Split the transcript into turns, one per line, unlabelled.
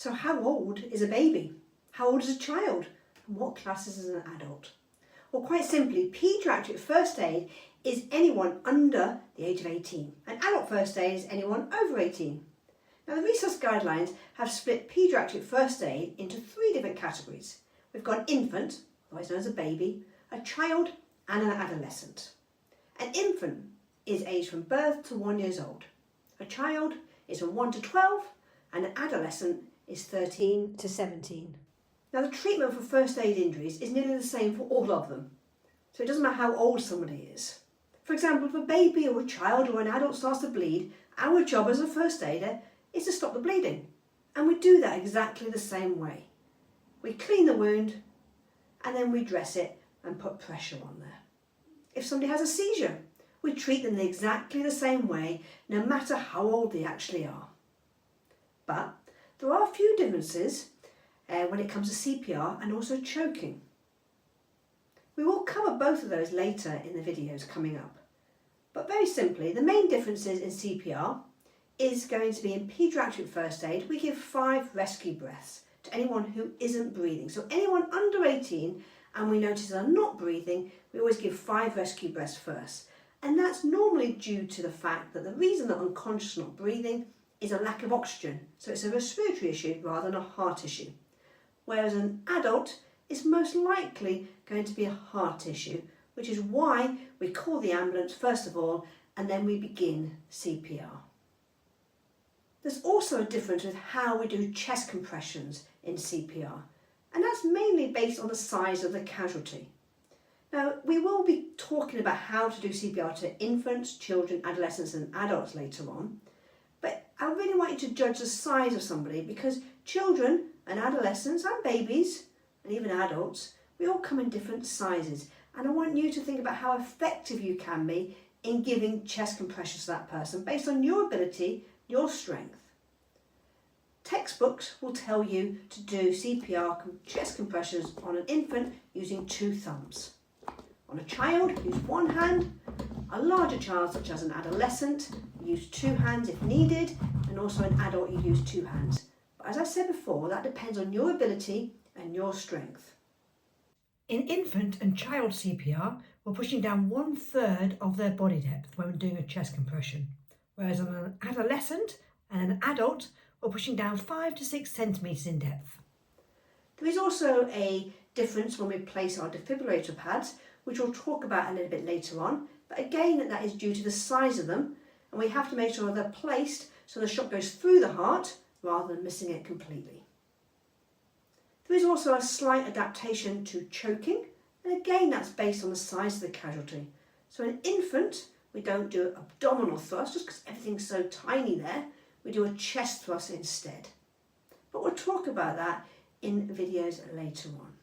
So how old is a baby? How old is a child? And what classes as an adult? Well, quite simply, paediatric first aid is anyone under the age of 18, and adult first aid is anyone over 18. Now, the Resus guidelines have split paediatric first aid into 3 different categories. We've got an infant, otherwise known as a baby, a child and an adolescent. An infant is aged from birth to 1 year old. A child is from 1 to 12 and an adolescent is 13 to 17. Now, the treatment for first aid injuries is nearly the same for all of them. So it doesn't matter how old somebody is. For example, if a baby or a child or an adult starts to bleed, our job as a first aider is to stop the bleeding. And we do that exactly the same way. We clean the wound and then we dress it and put pressure on there. If somebody has a seizure, we treat them exactly the same way, no matter how old they actually are. But there are a few differences when it comes to CPR and also choking. We will cover both of those later in the videos coming up. But very simply, the main differences in CPR is going to be in paediatric first aid, we give 5 rescue breaths to anyone who isn't breathing. So anyone under 18 and we notice they're not breathing, we always give 5 rescue breaths first. And that's normally due to the fact that the reason they're unconscious not breathing is a lack of oxygen. So it's a respiratory issue rather than a heart issue. Whereas an adult is most likely going to be a heart issue, which is why we call the ambulance first of all and then we begin CPR. There's also a difference with how we do chest compressions in CPR, and that's mainly based on the size of the casualty. Now, we will be talking about how to do CPR to infants, children, adolescents and adults later on, but I really want you to judge the size of somebody because children and adolescents and babies and even adults, we all come in different sizes, and I want you to think about how effective you can be in giving chest compressions to that person based on your ability, your strength. Textbooks will tell you to do CPR chest compressions on an infant using 2 thumbs. On a child, use 1 hand. A larger child, such as an adolescent, use 2 hands if needed, and also an adult, you use 2 hands. But as I said before, that depends on your ability and your strength. In infant and child CPR, we're pushing down 1/3 of their body depth when we're doing a chest compression, whereas on an adolescent and an adult, we're pushing down 5 to 6 centimetres in depth. There is also a difference when we place our defibrillator pads, which we'll talk about a little bit later on, but again that is due to the size of them, and we have to make sure they're placed so the shot goes through the heart rather than missing it completely. There is also a slight adaptation to choking, and again that's based on the size of the casualty. So in an infant, we don't do an abdominal thrust just because everything's so tiny there, we do a chest thrust instead. But we'll talk about that in videos later on.